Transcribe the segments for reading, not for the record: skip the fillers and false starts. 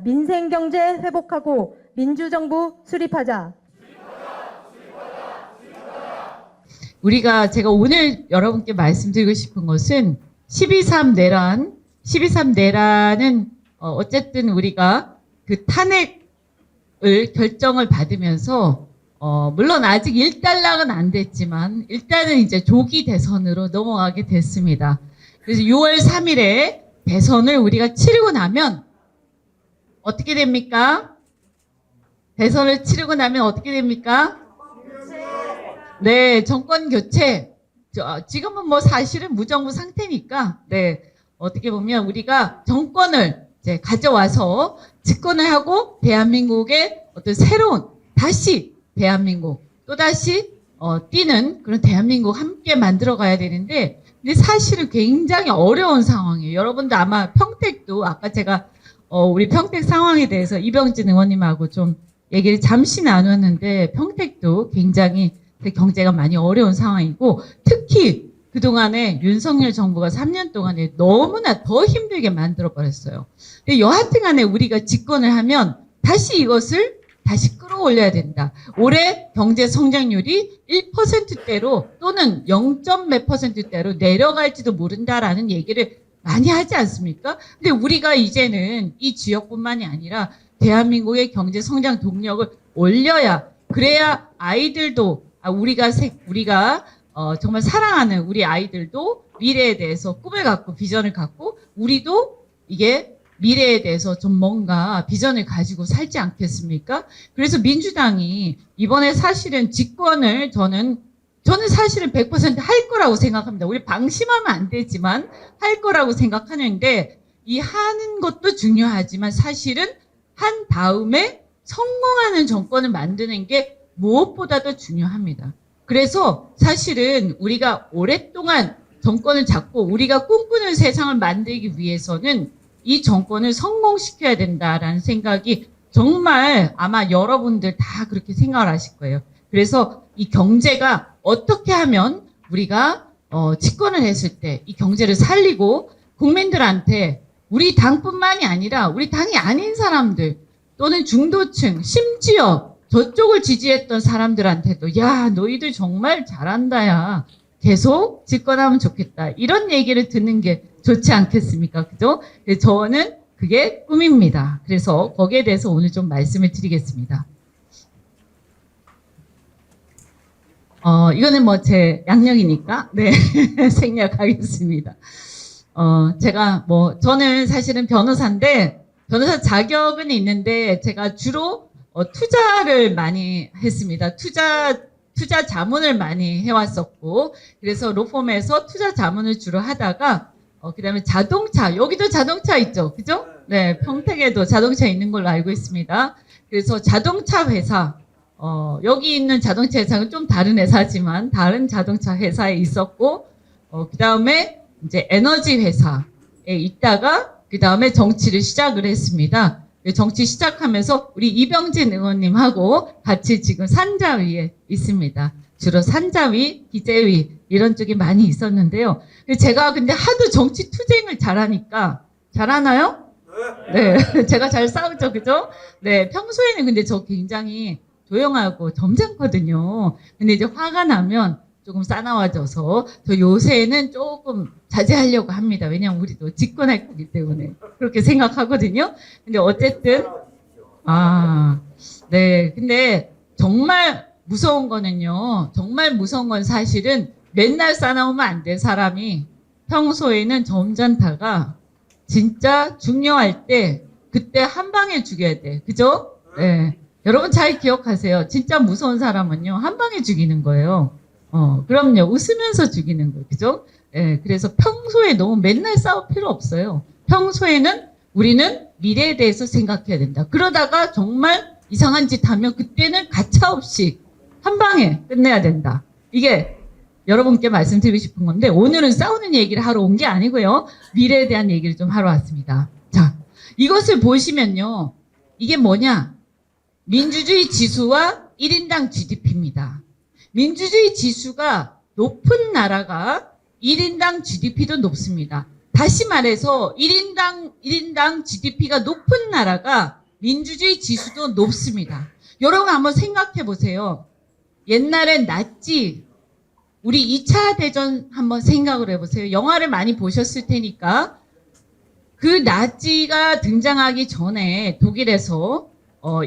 민생경제 회복하고 민주정부 수립하자. 제가 오늘 여러분께 말씀드리고 싶은 것은 12.3 내란, 12.3 내란은 어쨌든 우리가 그 탄핵을 결정을 받으면서 물론 아직 1달락은 안 됐지만 일단은 이제 조기 대선으로 넘어가게 됐습니다. 그래서 6월 3일에 대선을 우리가 치르고 나면 어떻게 됩니까? 대선을 치르고 나면 어떻게 됩니까? 네, 정권 교체. 지금은 뭐 사실은 무정부 상태니까, 네, 어떻게 보면 우리가 정권을 이제 가져와서 집권을 하고 대한민국의 어떤 새로운 다시 대한민국 또다시 뛰는 그런 대한민국 함께 만들어 가야 되는데, 근데 사실은 굉장히 어려운 상황이에요. 여러분도 아마 평택도 아까 제가 우리 평택 상황에 대해서 이병진 의원님하고 좀 얘기를 잠시 나눴는데 평택도 굉장히 경제가 많이 어려운 상황이고 특히 그동안에 윤석열 정부가 3년 동안에 너무나 더 힘들게 만들어버렸어요. 근데 여하튼 간에 우리가 집권을 하면 다시 이것을 다시 끌어올려야 된다. 올해 경제 성장률이 1%대로 또는 0몇 %대로 내려갈지도 모른다라는 얘기를 많이 하지 않습니까? 근데 우리가 이제는 이 지역뿐만이 아니라 대한민국의 경제 성장 동력을 올려야 그래야 아이들도 우리가 정말 사랑하는 우리 아이들도 미래에 대해서 꿈을 갖고 비전을 갖고 우리도 이게 미래에 대해서 좀 뭔가 비전을 가지고 살지 않겠습니까? 그래서 민주당이 이번에 사실은 집권을 저는 사실은 100% 할 거라고 생각합니다. 우리 방심하면 안 되지만 할 거라고 생각하는데 이 하는 것도 중요하지만 사실은 한 다음에 성공하는 정권을 만드는 게 무엇보다도 중요합니다. 그래서 사실은 우리가 오랫동안 정권을 잡고 우리가 꿈꾸는 세상을 만들기 위해서는 이 정권을 성공시켜야 된다라는 생각이 정말 아마 여러분들 다 그렇게 생각을 하실 거예요. 그래서 이 경제가 어떻게 하면 우리가 집권을 했을 때 이 경제를 살리고 국민들한테 우리 당뿐만이 아니라 우리 당이 아닌 사람들 또는 중도층 심지어 저쪽을 지지했던 사람들한테도 야 너희들 정말 잘한다 야 계속 집권하면 좋겠다 이런 얘기를 듣는 게 좋지 않겠습니까? 그죠? 저는 그게 꿈입니다. 그래서 거기에 대해서 오늘 좀 말씀을 드리겠습니다. 이거는 뭐 제 양력이니까 네 생략하겠습니다. 저는 사실은 변호사인데 변호사 자격은 있는데 제가 주로 투자를 많이 했습니다. 투자 자문을 많이 해왔었고, 그래서 로펌에서 투자 자문을 주로 하다가, 그 다음에 자동차, 여기도 자동차 있죠? 그죠? 네, 평택에도 자동차 있는 걸로 알고 있습니다. 그래서 자동차 회사, 여기 있는 자동차 회사는 좀 다른 회사지만, 다른 자동차 회사에 있었고, 그 다음에 이제 에너지 회사에 있다가, 그 다음에 정치를 시작을 했습니다. 정치 시작하면서 우리 이병진 의원님하고 같이 지금 산자위에 있습니다. 주로 산자위, 기재위 이런 쪽이 많이 있었는데요. 제가 근데 하도 정치 투쟁을 잘하니까 잘하나요? 네, 제가 잘 싸우죠, 그죠? 네, 평소에는 근데 저 굉장히 조용하고 점잖거든요. 근데 이제 화가 나면 조금 싸나워져서 저 요새는 조금 자제하려고 합니다. 왜냐면 우리도 집권할 거기 때문에 그렇게 생각하거든요. 근데 어쨌든 네. 근데 정말 무서운 거는요. 정말 무서운 건 사실은 맨날 싸나우면 안 돼. 사람이 평소에는 점잖다가 진짜 중요할 때 그때 한 방에 죽여야 돼. 그죠? 네. 여러분 잘 기억하세요. 진짜 무서운 사람은요. 한 방에 죽이는 거예요. 그럼요. 웃으면서 죽이는 거, 그죠? 예, 그래서 평소에 너무 맨날 싸울 필요 없어요. 평소에는 우리는 미래에 대해서 생각해야 된다. 그러다가 정말 이상한 짓 하면 그때는 가차없이 한 방에 끝내야 된다. 이게 여러분께 말씀드리고 싶은 건데 오늘은 싸우는 얘기를 하러 온 게 아니고요. 미래에 대한 얘기를 좀 하러 왔습니다. 자, 이것을 보시면요. 이게 뭐냐? 민주주의 지수와 1인당 GDP입니다. 민주주의 지수가 높은 나라가 1인당 GDP도 높습니다. 다시 말해서 1인당 GDP가 높은 나라가 민주주의 지수도 높습니다. 여러분 한번 생각해 보세요. 옛날엔 나치, 우리 2차 대전 한번 생각을 해보세요. 영화를 많이 보셨을 테니까 그 나치가 등장하기 전에 독일에서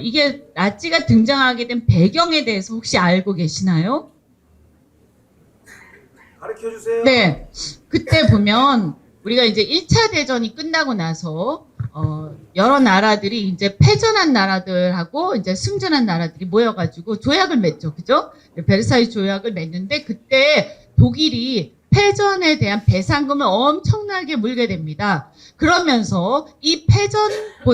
이게 나치가 등장하게 된 배경에 대해서 혹시 알고 계시나요? 가르쳐 주세요. 네. 그때 보면 우리가 이제 1차 대전이 끝나고 나서 여러 나라들이 이제 패전한 나라들하고 이제 승전한 나라들이 모여가지고 조약을 맺죠. 그죠? 베르사유 조약을 맺는데 그때 독일이 패전에 대한 배상금을 엄청나게 물게 됩니다. 그러면서 이 패전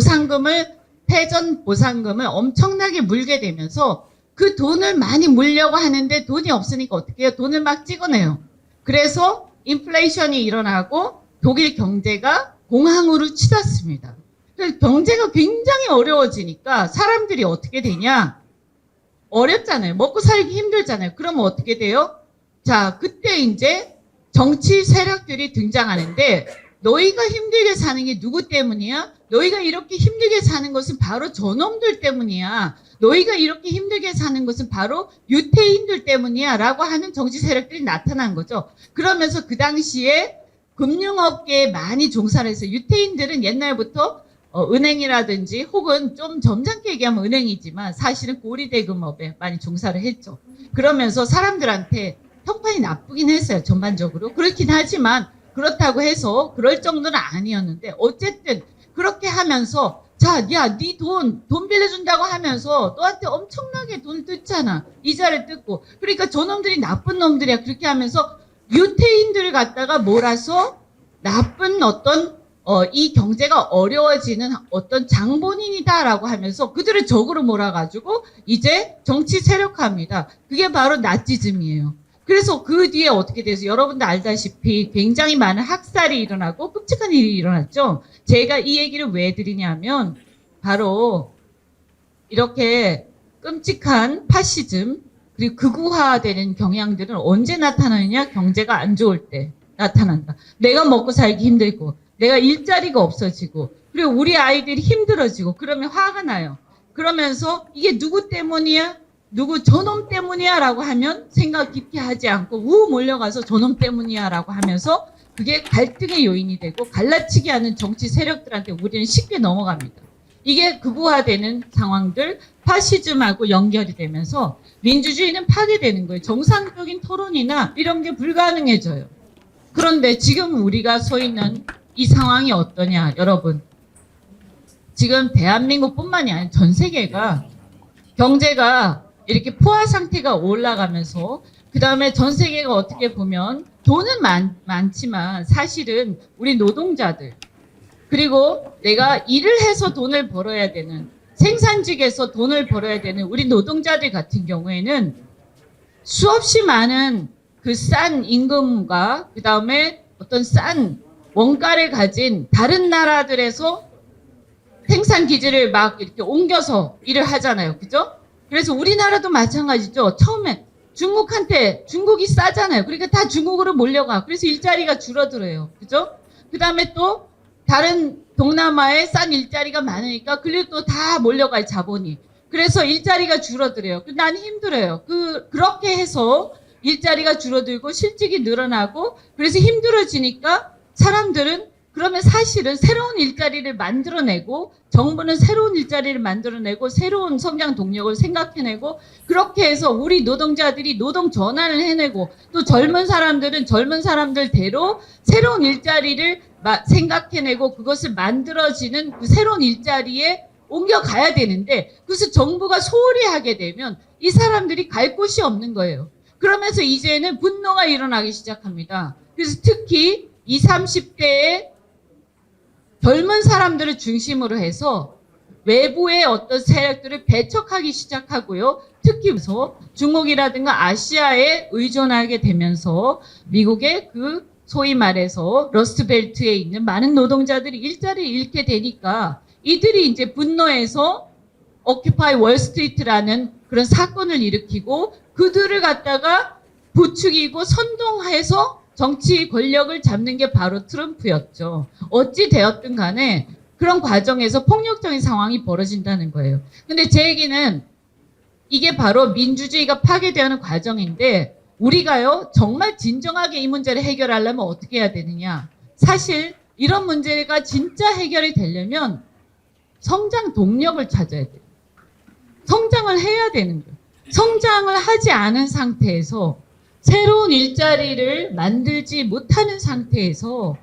보상금을 엄청나게 물게 되면서 그 돈을 많이 물려고 하는데 돈이 없으니까 어떻게 해요? 돈을 막 찍어내요. 그래서 인플레이션이 일어나고 독일 경제가 공황으로 치닫습니다. 경제가 굉장히 어려워지니까 사람들이 어떻게 되냐? 어렵잖아요. 먹고 살기 힘들잖아요. 그러면 어떻게 돼요? 자, 그때 이제 정치 세력들이 등장하는데 너희가 힘들게 사는 게 누구 때문이야? 너희가 이렇게 힘들게 사는 것은 바로 저놈들 때문이야. 너희가 이렇게 힘들게 사는 것은 바로 유태인들 때문이야. 라고 하는 정치 세력들이 나타난 거죠. 그러면서 그 당시에 금융업계에 많이 종사를 했어요. 유태인들은 옛날부터 은행이라든지 혹은 좀 점잖게 얘기하면 은행이지만 사실은 고리대금업에 많이 종사를 했죠. 그러면서 사람들한테 평판이 나쁘긴 했어요. 전반적으로. 그렇긴 하지만 그렇다고 해서 그럴 정도는 아니었는데 어쨌든 그렇게 하면서 자, 야, 네 돈 빌려준다고 하면서 너한테 엄청나게 돈을 뜯잖아. 이자를 뜯고. 그러니까 저놈들이 나쁜 놈들이야. 그렇게 하면서 유태인들을 갖다가 몰아서 나쁜 이 경제가 어려워지는 어떤 장본인이다라고 하면서 그들을 적으로 몰아가지고 이제 정치 세력화합니다. 그게 바로 나치즘이에요. 그래서 그 뒤에 어떻게 돼서 여러분들 알다시피 굉장히 많은 학살이 일어나고 끔찍한 일이 일어났죠. 제가 이 얘기를 왜 드리냐면 바로 이렇게 끔찍한 파시즘 그리고 극우화되는 경향들은 언제 나타나느냐? 경제가 안 좋을 때 나타난다. 내가 먹고 살기 힘들고 내가 일자리가 없어지고 그리고 우리 아이들이 힘들어지고 그러면 화가 나요. 그러면서 이게 누구 때문이야? 누구 저놈 때문이야? 라고 하면 생각 깊게 하지 않고 우 몰려가서 저놈 때문이야? 라고 하면서 그게 갈등의 요인이 되고 갈라치기 하는 정치 세력들한테 우리는 쉽게 넘어갑니다. 이게 극우화되는 상황들 파시즘하고 연결이 되면서 민주주의는 파괴되는 거예요. 정상적인 토론이나 이런 게 불가능해져요. 그런데 지금 우리가 서 있는 이 상황이 어떠냐 여러분. 지금 대한민국뿐만이 아니라 전 세계가 경제가 이렇게 포화 상태가 올라가면서 그 다음에 전 세계가 어떻게 보면 돈은 많지만 사실은 우리 노동자들 그리고 내가 일을 해서 돈을 벌어야 되는 생산직에서 돈을 벌어야 되는 우리 노동자들 같은 경우에는 수없이 많은 그 싼 임금과 그 다음에 어떤 싼 원가를 가진 다른 나라들에서 생산 기지를 막 이렇게 옮겨서 일을 하잖아요. 그죠? 그래서 우리나라도 마찬가지죠. 처음에 중국이 싸잖아요. 그러니까 다 중국으로 몰려가. 그래서 일자리가 줄어들어요. 그죠? 그 다음에 또 다른 동남아에 싼 일자리가 많으니까 그리고 또 다 몰려갈 자본이. 그래서 일자리가 줄어들어요. 난 힘들어요. 그렇게 해서 일자리가 줄어들고 실직이 늘어나고 그래서 힘들어지니까 사람들은 그러면 사실은 새로운 일자리를 만들어내고 정부는 새로운 일자리를 만들어내고 새로운 성장 동력을 생각해내고 그렇게 해서 우리 노동자들이 노동 전환을 해내고 또 젊은 사람들은 젊은 사람들대로 새로운 일자리를 생각해내고 그것을 만들어지는 그 새로운 일자리에 옮겨가야 되는데 그것을 정부가 소홀히 하게 되면 이 사람들이 갈 곳이 없는 거예요. 그러면서 이제는 분노가 일어나기 시작합니다. 그래서 특히 20, 30대의 젊은 사람들을 중심으로 해서 외부의 어떤 세력들을 배척하기 시작하고요. 특히 중국이라든가 아시아에 의존하게 되면서 미국의 그 소위 말해서 러스트벨트에 있는 많은 노동자들이 일자리를 잃게 되니까 이들이 이제 분노해서 오큐파이 월스트리트라는 그런 사건을 일으키고 그들을 갖다가 부추기고 선동해서 정치 권력을 잡는 게 바로 트럼프였죠. 어찌 되었든 간에 그런 과정에서 폭력적인 상황이 벌어진다는 거예요. 근데 제 얘기는 이게 바로 민주주의가 파괴되는 과정인데 우리가요 정말 진정하게 이 문제를 해결하려면 어떻게 해야 되느냐. 사실 이런 문제가 진짜 해결이 되려면 성장 동력을 찾아야 돼요. 성장을 해야 되는 거예요. 성장을 하지 않은 상태에서 새로운 일자리를 만들지 못하는 상태에서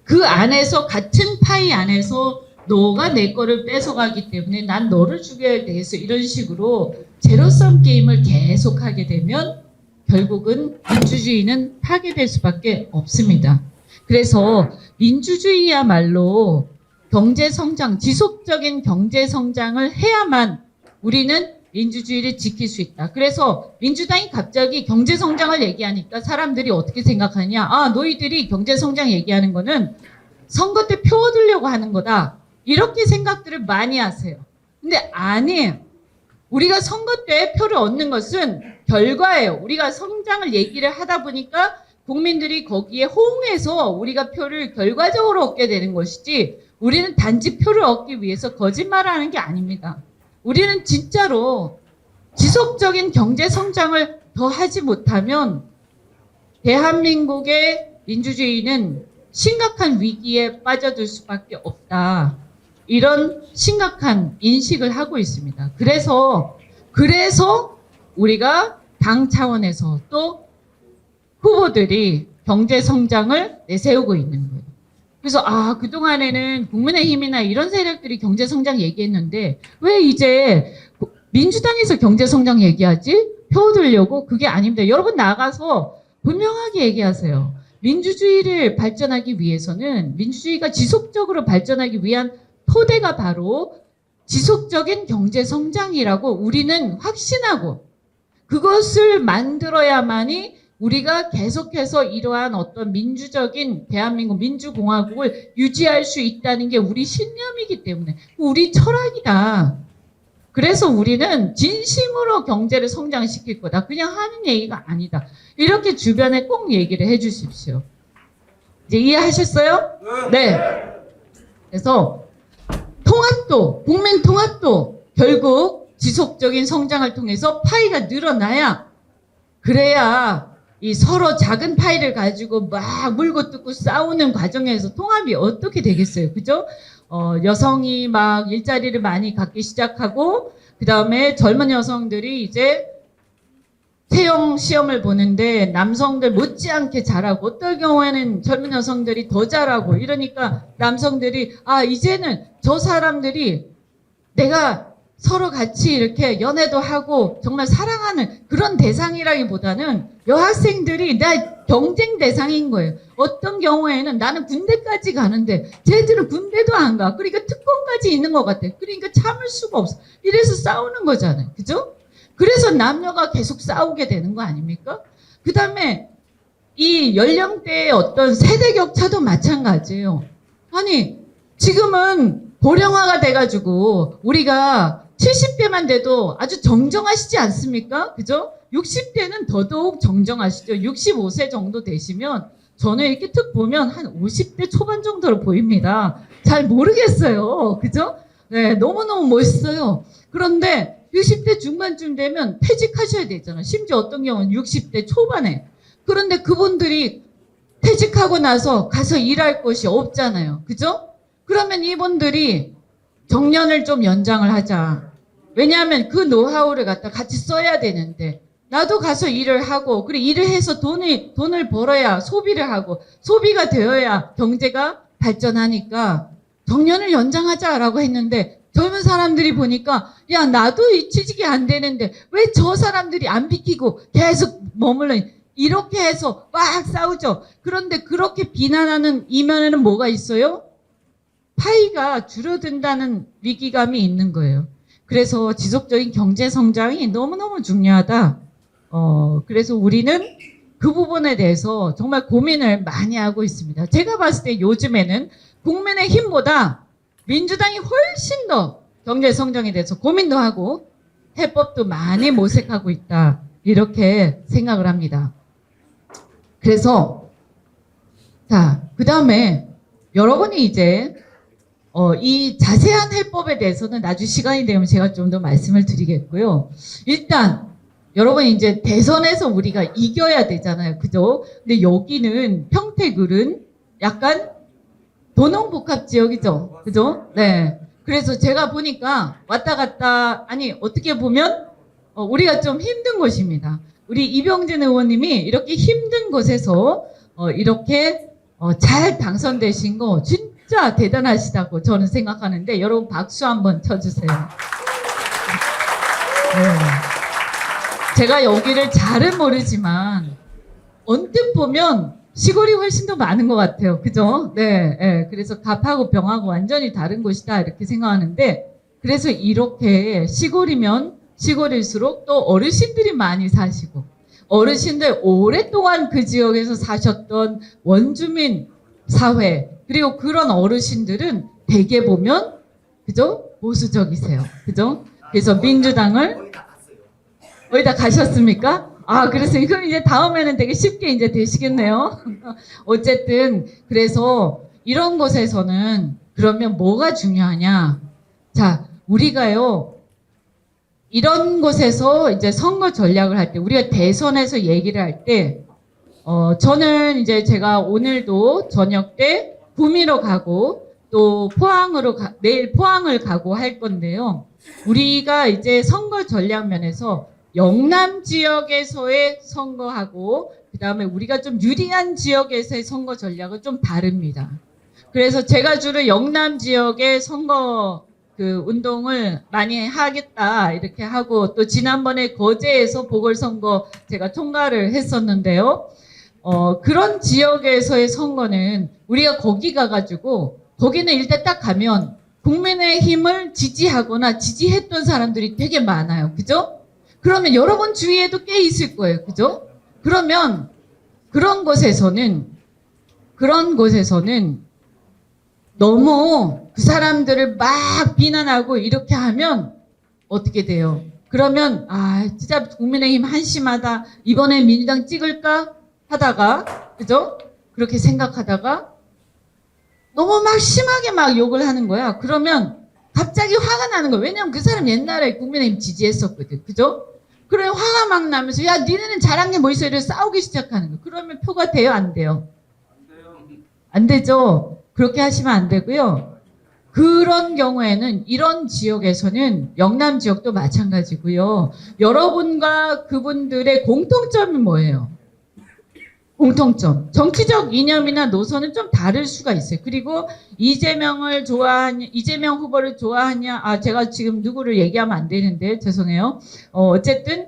그 안에서 같은 파이 안에서 너가 내 거를 뺏어가기 때문에 난 너를 죽여야 되겠어 이런 식으로 제로섬 게임을 계속하게 되면 결국은 민주주의는 파괴될 수밖에 없습니다. 그래서 민주주의야말로 경제성장, 지속적인 경제성장을 해야만 우리는 민주주의를 지킬 수 있다. 그래서 민주당이 갑자기 경제성장을 얘기하니까 사람들이 어떻게 생각하냐. 아, 너희들이 경제성장 얘기하는 거는 선거 때 표 얻으려고 하는 거다. 이렇게 생각들을 많이 하세요. 근데 아니에요. 우리가 선거 때 표를 얻는 것은 결과예요. 우리가 성장을 얘기를 하다 보니까 국민들이 거기에 호응해서 우리가 표를 결과적으로 얻게 되는 것이지 우리는 단지 표를 얻기 위해서 거짓말을 하는 게 아닙니다. 우리는 진짜로 지속적인 경제 성장을 더 하지 못하면 대한민국의 민주주의는 심각한 위기에 빠져들 수밖에 없다. 이런 심각한 인식을 하고 있습니다. 그래서 우리가 당 차원에서 또 후보들이 경제 성장을 내세우고 있는 거예요. 그래서 그동안에는 국민의힘이나 이런 세력들이 경제 성장 얘기했는데 왜 이제 민주당에서 경제 성장 얘기하지? 표 얻으려고? 그게 아닙니다. 여러분 나가서 분명하게 얘기하세요. 민주주의를 발전하기 위해서는 민주주의가 지속적으로 발전하기 위한 토대가 바로 지속적인 경제 성장이라고 우리는 확신하고 그것을 만들어야만이 우리가 계속해서 이러한 어떤 민주적인 대한민국 민주공화국을 유지할 수 있다는 게 우리 신념이기 때문에 우리 철학이다. 그래서 우리는 진심으로 경제를 성장시킬 거다. 그냥 하는 얘기가 아니다. 이렇게 주변에 꼭 얘기를 해 주십시오. 이제 이해하셨어요? 네. 그래서 통합도, 국민 통합도 결국 지속적인 성장을 통해서 파이가 늘어나야 그래야 이 서로 작은 파이를 가지고 막 물고 뜯고 싸우는 과정에서 통합이 어떻게 되겠어요. 그죠? 여성이 막 일자리를 많이 갖기 시작하고 그 다음에 젊은 여성들이 이제 채용 시험을 보는데 남성들 못지않게 잘하고 어떨 경우에는 젊은 여성들이 더 잘하고 이러니까 남성들이 이제는 저 사람들이 내가 서로 같이 이렇게 연애도 하고 정말 사랑하는 그런 대상이라기보다는 여학생들이 나 경쟁 대상인 거예요. 어떤 경우에는 나는 군대까지 가는데 쟤들은 군대도 안 가. 그러니까 특권까지 있는 것 같아. 그러니까 참을 수가 없어. 이래서 싸우는 거잖아요. 그죠? 그래서 남녀가 계속 싸우게 되는 거 아닙니까? 그 다음에 이 연령대의 어떤 세대 격차도 마찬가지예요. 아니 지금은 고령화가 돼가지고 우리가 70대만 돼도 아주 정정하시지 않습니까? 그죠? 60대는 더더욱 정정하시죠. 65세 정도 되시면 저는 이렇게 툭 보면 한 50대 초반 정도로 보입니다. 잘 모르겠어요. 그죠? 네, 너무너무 멋있어요. 그런데 60대 중반쯤 되면 퇴직하셔야 되잖아요. 심지어 어떤 경우는 60대 초반에. 그런데 그분들이 퇴직하고 나서 가서 일할 곳이 없잖아요. 그죠? 그러면 이분들이 정년을 좀 연장을 하자. 왜냐하면 그 노하우를 갖다 같이 써야 되는데 나도 가서 일을 하고 그리고 일을 해서 돈을 벌어야 소비를 하고 소비가 되어야 경제가 발전하니까 정년을 연장하자라고 했는데 젊은 사람들이 보니까 야 나도 이 취직이 안 되는데 왜 저 사람들이 안 비키고 계속 머물러 이렇게 해서 막 싸우죠. 그런데 그렇게 비난하는 이면에는 뭐가 있어요? 파이가 줄어든다는 위기감이 있는 거예요. 그래서 지속적인 경제 성장이 너무너무 중요하다. 그래서 우리는 그 부분에 대해서 정말 고민을 많이 하고 있습니다. 제가 봤을 때 요즘에는 국민의힘보다 민주당이 훨씬 더 경제 성장에 대해서 고민도 하고 해법도 많이 모색하고 있다. 이렇게 생각을 합니다. 그래서 자, 그 다음에 여러분이 이제 이 자세한 해법에 대해서는 나중에 시간이 되면 제가 좀 더 말씀을 드리겠고요. 일단 여러분 이제 대선에서 우리가 이겨야 되잖아요. 그죠? 근데 여기는 평택을은 약간 도농복합 지역이죠. 그죠? 네. 그래서 제가 보니까 왔다 갔다, 아니, 어떻게 보면, 우리가 좀 힘든 곳입니다. 우리 이병진 의원님이 이렇게 힘든 곳에서, 이렇게, 잘 당선되신 거 진짜 대단하시다고 저는 생각하는데, 여러분 박수 한번 쳐주세요. 네. 제가 여기를 잘은 모르지만, 언뜻 보면, 시골이 훨씬 더 많은 것 같아요. 그죠? 네, 네. 그래서 갑하고 병하고 완전히 다른 곳이다. 이렇게 생각하는데, 그래서 이렇게 시골이면 시골일수록 또 어르신들이 많이 사시고, 어르신들 오랫동안 그 지역에서 사셨던 원주민 사회, 그리고 그런 어르신들은 대개 보면, 그죠? 보수적이세요. 그죠? 그래서 민주당을, 어디다 가셨습니까? 아, 그래서 이건 이제 다음에는 되게 쉽게 이제 되시겠네요. 어쨌든, 그래서 이런 곳에서는 그러면 뭐가 중요하냐? 자, 우리가요, 이런 곳에서 이제 선거 전략을 할 때, 우리가 대선에서 얘기를 할 때, 저는 이제 제가 오늘도 저녁 때 구미로 가고, 또 내일 포항을 가고 할 건데요. 우리가 이제 선거 전략 면에서 영남 지역에서의 선거하고 그 다음에 우리가 좀 유리한 지역에서의 선거 전략은 좀 다릅니다. 그래서 제가 주로 영남 지역의 선거 그 운동을 많이 하겠다 이렇게 하고 또 지난번에 거제에서 보궐선거 제가 통과를 했었는데요. 그런 지역에서의 선거는 우리가 거기 가가지고 거기는 일단 딱 가면 국민의힘을 지지하거나 지지했던 사람들이 되게 많아요. 그죠? 그러면 여러분 주위에도 꽤 있을 거예요. 그죠? 그러면 그런 곳에서는 너무 그 사람들을 막 비난하고 이렇게 하면 어떻게 돼요? 그러면 아 진짜 국민의힘 한심하다. 이번에 민주당 찍을까? 하다가 그죠? 그렇게 생각하다가 너무 막 심하게 막 욕을 하는 거야. 그러면 갑자기 화가 나는 거야. 왜냐면 그 사람 옛날에 국민의힘 지지했었거든. 그죠? 그래 화가 막 나면서 야 니네는 잘한 게 뭐 있어 이래 싸우기 시작하는 거야. 그러면 표가 돼요? 안 돼요? 안 되죠. 그렇게 하시면 안 되고요. 그런 경우에는 이런 지역에서는 영남 지역도 마찬가지고요. 여러분과 그분들의 공통점이 뭐예요? 공통점. 정치적 이념이나 노선은 좀 다를 수가 있어요. 그리고 이재명 후보를 좋아하냐, 제가 지금 누구를 얘기하면 안 되는데, 죄송해요. 어쨌든,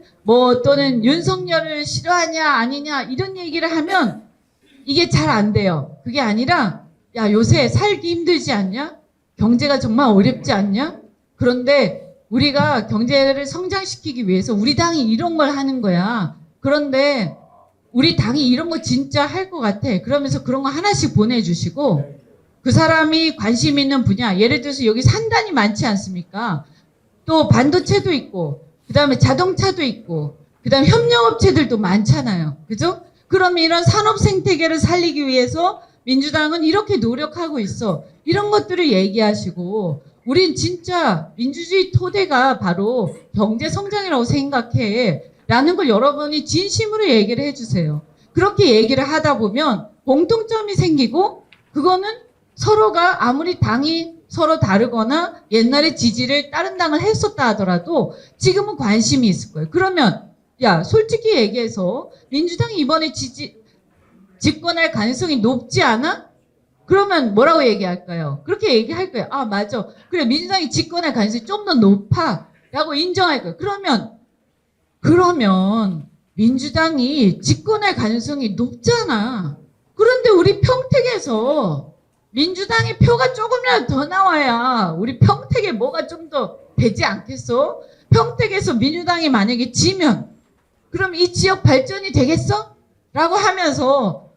또는 윤석열을 싫어하냐, 아니냐, 이런 얘기를 하면 이게 잘 안 돼요. 그게 아니라, 야, 요새 살기 힘들지 않냐? 경제가 정말 어렵지 않냐? 그런데 우리가 경제를 성장시키기 위해서 우리 당이 이런 걸 하는 거야. 그런데, 우리 당이 이런 거 진짜 할 것 같아. 그러면서 그런 거 하나씩 보내주시고 그 사람이 관심 있는 분야 예를 들어서 여기 산단이 많지 않습니까? 또 반도체도 있고 그 다음에 자동차도 있고 그 다음에 협력업체들도 많잖아요. 그죠? 그러면 이런 산업 생태계를 살리기 위해서 민주당은 이렇게 노력하고 있어. 이런 것들을 얘기하시고 우린 진짜 민주주의 토대가 바로 경제 성장이라고 생각해. 라는 걸 여러분이 진심으로 얘기를 해주세요. 그렇게 얘기를 하다 보면 공통점이 생기고 그거는 서로가 아무리 당이 서로 다르거나 옛날에 지지를 다른 당을 했었다 하더라도 지금은 관심이 있을 거예요. 그러면 야 솔직히 얘기해서 민주당이 이번에 집권할 가능성이 높지 않아? 그러면 뭐라고 얘기할까요? 그렇게 얘기할 거예요. 아 맞아. 그래 민주당이 집권할 가능성이 좀 더 높아 라고 인정할 거예요. 그러면 민주당이 집권할 가능성이 높잖아. 그런데 우리 평택에서 민주당의 표가 조금이라도 더 나와야 우리 평택에 뭐가 좀 더 되지 않겠어? 평택에서 민주당이 만약에 지면 그럼 이 지역 발전이 되겠어? 라고 하면서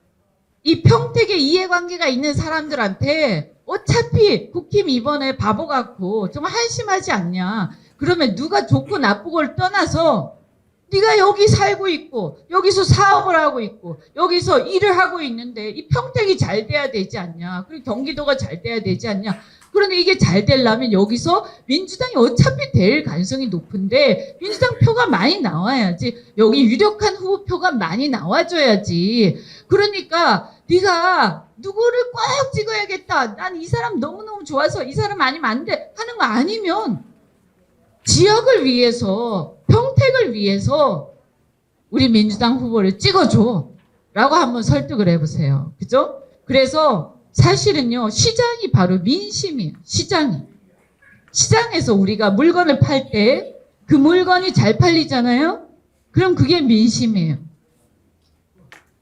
이 평택에 이해관계가 있는 사람들한테 어차피 국힘 이번에 바보 같고 좀 한심하지 않냐. 그러면 누가 좋고 나쁘고를 떠나서 네가 여기 살고 있고 여기서 사업을 하고 있고 여기서 일을 하고 있는데 이 평택이 잘 돼야 되지 않냐. 그리고 경기도가 잘 돼야 되지 않냐. 그런데 이게 잘 되려면 여기서 민주당이 어차피 될 가능성이 높은데 민주당 표가 많이 나와야지. 여기 유력한 후보표가 많이 나와줘야지. 그러니까 네가 누구를 꼭 찍어야겠다. 난 이 사람 너무너무 좋아서 이 사람 아니면 안 돼. 하는 거 아니면 지역을 위해서 평택을 위해서 우리 민주당 후보를 찍어줘 라고 한번 설득을 해보세요. 그죠? 그래서 사실은요, 시장이 바로 민심이에요. 시장에서 우리가 물건을 팔 때 그 물건이 잘 팔리잖아요. 그럼 그게 민심이에요.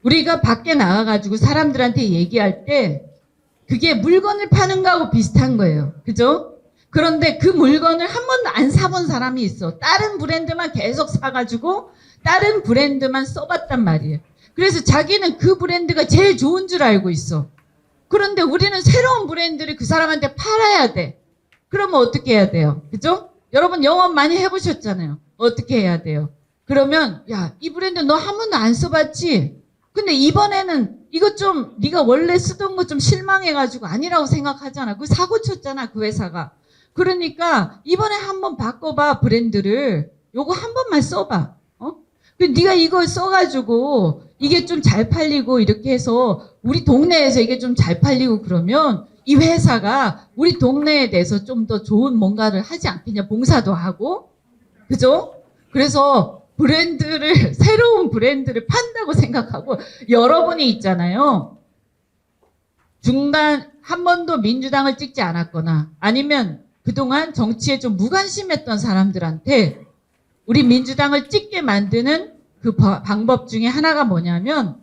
우리가 밖에 나가가지고 사람들한테 얘기할 때 그게 물건을 파는 거하고 비슷한 거예요. 그죠? 그런데 그 물건을 한 번도 안 사본 사람이 있어. 다른 브랜드만 계속 사가지고 다른 브랜드만 써봤단 말이에요. 그래서 자기는 그 브랜드가 제일 좋은 줄 알고 있어. 그런데 우리는 새로운 브랜드를 그 사람한테 팔아야 돼. 그러면 어떻게 해야 돼요? 그죠? 여러분 영업 많이 해보셨잖아요. 어떻게 해야 돼요? 그러면 야, 이 브랜드 너 한 번도 안 써봤지? 근데 이번에는 이거 좀 네가 원래 쓰던 거 좀 실망해가지고 아니라고 생각하잖아. 그 사고 쳤잖아, 그 회사가. 그러니까 이번에 한번 바꿔봐, 브랜드를. 요거 한 번만 써봐. 네가 이걸 써가지고 이게 좀 잘 팔리고 이렇게 해서 우리 동네에서 이게 좀 잘 팔리고 그러면 이 회사가 우리 동네에 대해서 좀 더 좋은 뭔가를 하지 않겠냐. 봉사도 하고. 그죠? 그래서 브랜드를, 새로운 브랜드를 판다고 생각하고 여러분이 있잖아요. 중간 한 번도 민주당을 찍지 않았거나 아니면 그동안 정치에 좀 무관심했던 사람들한테 우리 민주당을 찍게 만드는 그 방법 중에 하나가 뭐냐면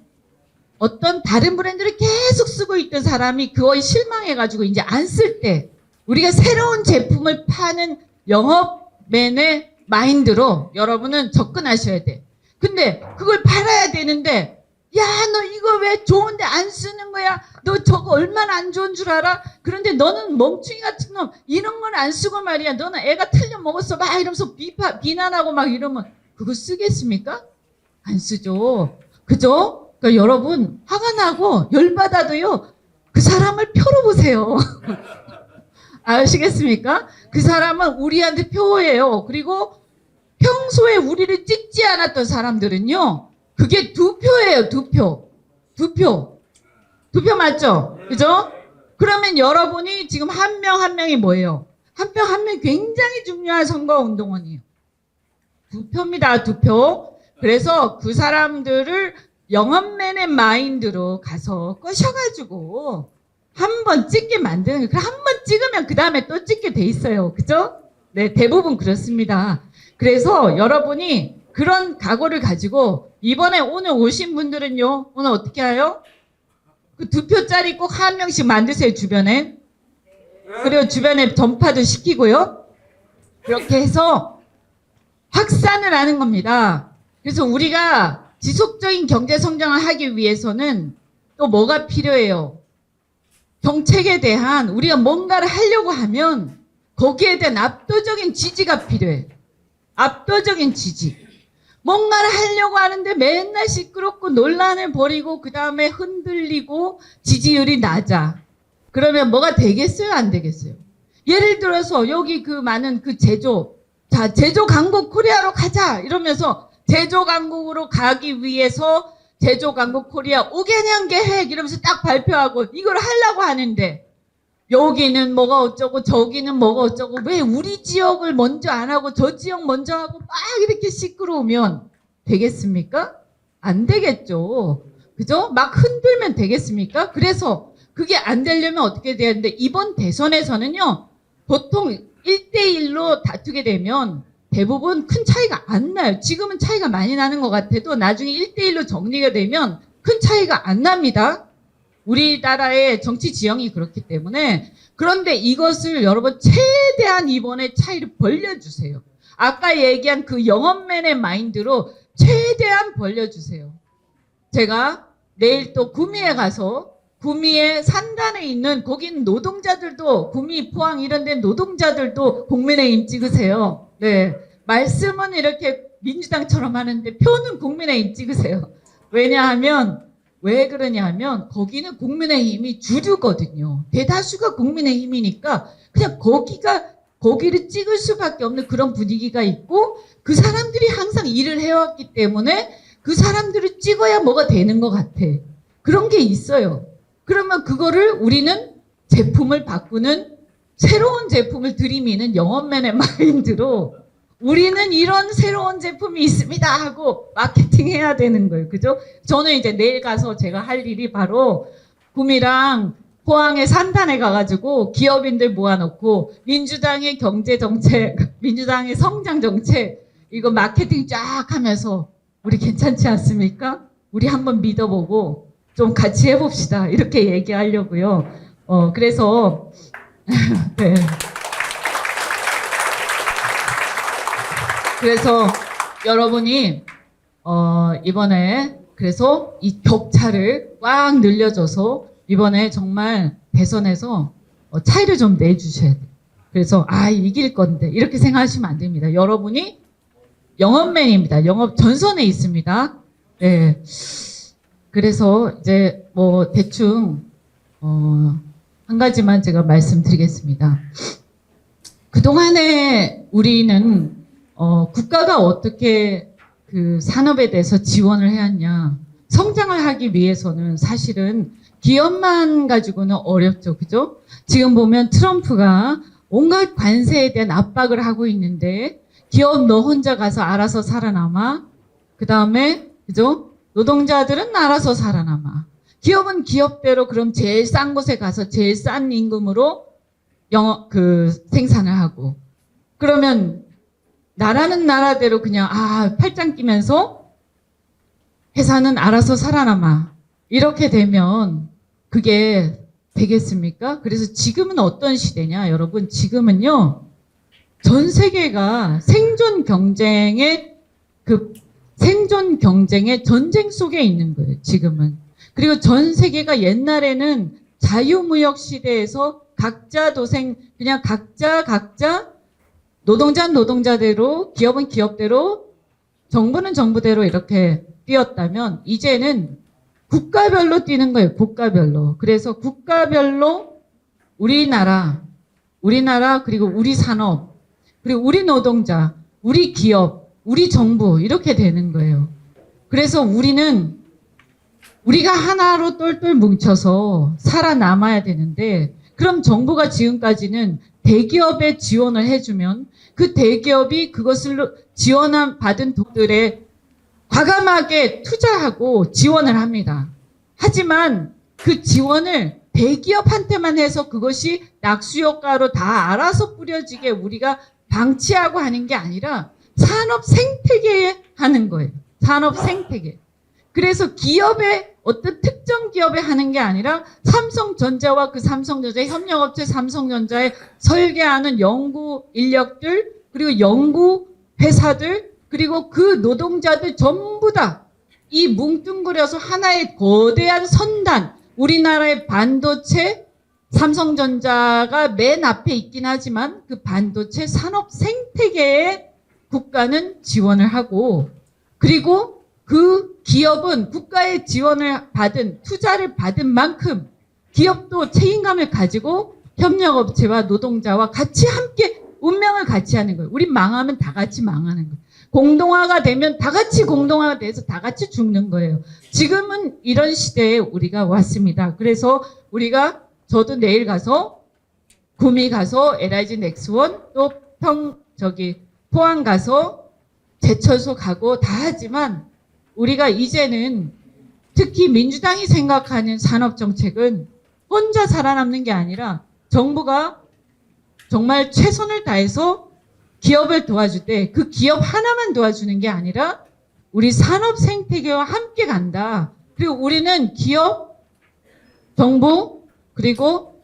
어떤 다른 브랜드를 계속 쓰고 있던 사람이 그거에 실망해가지고 이제 안 쓸 때 우리가 새로운 제품을 파는 영업맨의 마인드로 여러분은 접근하셔야 돼. 근데 그걸 팔아야 되는데 야, 너 이거 왜 좋은데 안 쓰는 거야? 너 저거 얼마나 안 좋은 줄 알아? 그런데 너는 멍충이 같은 놈 이런 건 안 쓰고 말이야. 너는 애가 틀려 먹었어 막 이러면서 비난하고 막 이러면 그거 쓰겠습니까? 안 쓰죠. 그죠? 그러니까 여러분 화가 나고 열받아도요. 그 사람을 표로 보세요. 아시겠습니까? 그 사람은 우리한테 표예요. 그리고 평소에 우리를 찍지 않았던 사람들은요. 그게 2표예요. 2표. 2표. 2표 맞죠? 그죠? 그러면 여러분이 지금 한 명 한 명이 뭐예요? 한 명 한 명이 굉장히 중요한 선거운동원이에요. 2표입니다. 2표. 그래서 그 사람들을 영업맨의 마인드로 가서 꼬셔가지고 한 번 찍게 만드는 거예요. 한 번 찍으면 그 다음에 또 찍게 돼 있어요. 그죠? 네, 대부분 그렇습니다. 그래서 여러분이 그런 각오를 가지고 이번에 오늘 오신 분들은요. 오늘 어떻게 해요? 그 2표짜리 꼭 한 명씩 만드세요. 주변에. 그리고 주변에 전파도 시키고요. 그렇게 해서 확산을 하는 겁니다. 그래서 우리가 지속적인 경제 성장을 하기 위해서는 또 뭐가 필요해요? 정책에 대한 우리가 뭔가를 하려고 하면 거기에 대한 압도적인 지지가 필요해. 압도적인 지지. 뭔가를 하려고 하는데 맨날 시끄럽고 논란을 벌이고 그 다음에 흔들리고 지지율이 낮아. 그러면 뭐가 되겠어요? 안 되겠어요? 예를 들어서 여기 그 많은 그 제조. 자, 제조 강국 코리아로 가자. 이러면서 제조 강국으로 가기 위해서 제조 강국 코리아 5개년 계획 이러면서 딱 발표하고 이걸 하려고 하는데 여기는 뭐가 어쩌고 저기는 뭐가 어쩌고 왜 우리 지역을 먼저 안 하고 저 지역 먼저 하고 막 이렇게 시끄러우면 되겠습니까? 안 되겠죠. 그죠? 막 흔들면 되겠습니까? 그래서 그게 안 되려면 어떻게 돼야 되는데 이번 대선에서는요. 보통 1대1로 다투게 되면 대부분 큰 차이가 안 나요. 지금은 차이가 많이 나는 것 같아도 나중에 1대1로 정리가 되면 큰 차이가 안 납니다. 우리나라의 정치 지형이 그렇기 때문에. 그런데 이것을 여러분 최대한 이번에 차이를 벌려주세요. 아까 얘기한 그 영업맨의 마인드로 최대한 벌려주세요. 제가 내일 또 구미에 가서 구미에 산단에 있는 거기는 노동자들도 구미 포항 이런 데 노동자들도 국민의힘 찍으세요. 네, 말씀은 이렇게 민주당처럼 하는데 표는 국민의힘 찍으세요. 왜냐하면 왜 그러냐면 거기는 국민의힘이 주류거든요. 대다수가 국민의힘이니까 그냥 거기를 찍을 수밖에 없는 그런 분위기가 있고 그 사람들이 항상 일을 해왔기 때문에 그 사람들을 찍어야 뭐가 되는 것 같아. 그런 게 있어요. 그러면 그거를 우리는 제품을 바꾸는 새로운 제품을 들이미는 영업맨의 마인드로 우리는 이런 새로운 제품이 있습니다 하고 마케팅 해야 되는 거예요. 그죠? 저는 이제 내일 가서 제가 할 일이 바로 구미랑 포항에 산단에 가가지고 기업인들 모아놓고 민주당의 경제정책, 민주당의 성장정책 이거 마케팅 쫙 하면서 우리 괜찮지 않습니까? 우리 한번 믿어보고 좀 같이 해봅시다. 이렇게 얘기하려고요. 그래서 네. 그래서 여러분이 이번에 그래서 이 격차를 꽉 늘려줘서 이번에 정말 대선에서 차이를 좀 내주셔야 돼요. 그래서 이길 건데 이렇게 생각하시면 안 됩니다. 여러분이 영업맨입니다. 영업 전선에 있습니다. 네. 그래서 이제 뭐 대충 한 가지만 제가 말씀드리겠습니다. 그동안에 우리는 국가가 어떻게 그 산업에 대해서 지원을 해왔냐. 성장을 하기 위해서는 사실은 기업만 가지고는 어렵죠. 그죠? 지금 보면 트럼프가 온갖 관세에 대한 압박을 하고 있는데 기업 너 혼자 가서 알아서 살아남아. 그 다음에 그죠? 노동자들은 알아서 살아남아. 기업은 기업대로 그럼 제일 싼 곳에 가서 제일 싼 임금으로 생산을 하고. 그러면 나라는 나라대로 그냥 팔짱 끼면서 회사는 알아서 살아남아. 이렇게 되면 그게 되겠습니까? 그래서 지금은 어떤 시대냐, 여러분? 지금은요, 전 세계가 생존 경쟁의 전쟁 속에 있는 거예요, 지금은. 그리고 전 세계가 옛날에는 자유무역 시대에서 각자 도생, 그냥 각자 노동자는 노동자대로, 기업은 기업대로, 정부는 정부대로 이렇게 뛰었다면, 이제는 국가별로 뛰는 거예요, 국가별로. 그래서 국가별로 우리나라, 그리고 우리 산업, 그리고 우리 노동자, 우리 기업, 우리 정부, 이렇게 되는 거예요. 그래서 우리가 하나로 똘똘 뭉쳐서 살아남아야 되는데, 그럼 정부가 지금까지는 대기업에 지원을 해주면 그 대기업이 그것을 받은 돈들에 과감하게 투자하고 지원을 합니다. 하지만 그 지원을 대기업한테만 해서 그것이 낙수효과로 다 알아서 뿌려지게 우리가 방치하고 하는 게 아니라 산업 생태계에 하는 거예요. 산업 생태계. 그래서 어떤 특정 기업에 하는 게 아니라 삼성전자와 그 삼성전자의 협력업체 삼성전자에 설계하는 연구 인력들, 그리고 연구 회사들, 그리고 그 노동자들 전부 다 이 뭉뚱그려서 하나의 거대한 선단, 우리나라의 반도체, 삼성전자가 맨 앞에 있긴 하지만 그 반도체 산업 생태계에 국가는 지원을 하고, 그리고 그 기업은 국가의 지원을 받은, 투자를 받은 만큼 기업도 책임감을 가지고 협력업체와 노동자와 같이 함께 운명을 같이 하는 거예요. 우리 망하면 다 같이 망하는 거예요. 공동화가 되면 다 같이 공동화가 돼서 다 같이 죽는 거예요. 지금은 이런 시대에 우리가 왔습니다. 그래서 저도 내일 가서 구미 가서 LIG 넥스원 또 포항 가서 제철소 가고 다 하지만 우리가 이제는 특히 민주당이 생각하는 산업정책은 혼자 살아남는 게 아니라 정부가 정말 최선을 다해서 기업을 도와줄 때 그 기업 하나만 도와주는 게 아니라 우리 산업 생태계와 함께 간다. 그리고 우리는 기업, 정부, 그리고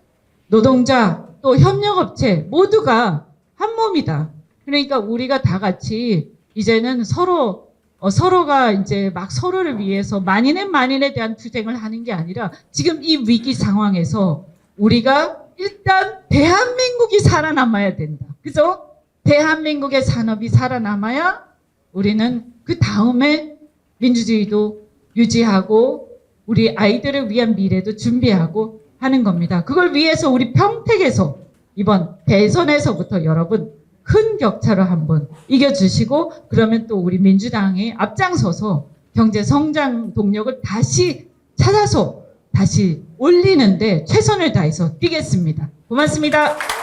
노동자, 또 협력업체 모두가 한 몸이다. 그러니까 우리가 다 같이 이제는 서로가 이제 막 서로를 위해서 만인에 대한 투쟁을 하는 게 아니라 지금 이 위기 상황에서 우리가 일단 대한민국이 살아남아야 된다. 그죠? 대한민국의 산업이 살아남아야 우리는 그 다음에 민주주의도 유지하고 우리 아이들을 위한 미래도 준비하고 하는 겁니다. 그걸 위해서 우리 평택에서 이번 대선에서부터 여러분 큰 격차로 한번 이겨주시고 그러면 또 우리 민주당이 앞장서서 경제 성장 동력을 다시 찾아서 다시 올리는데 최선을 다해서 뛰겠습니다. 고맙습니다.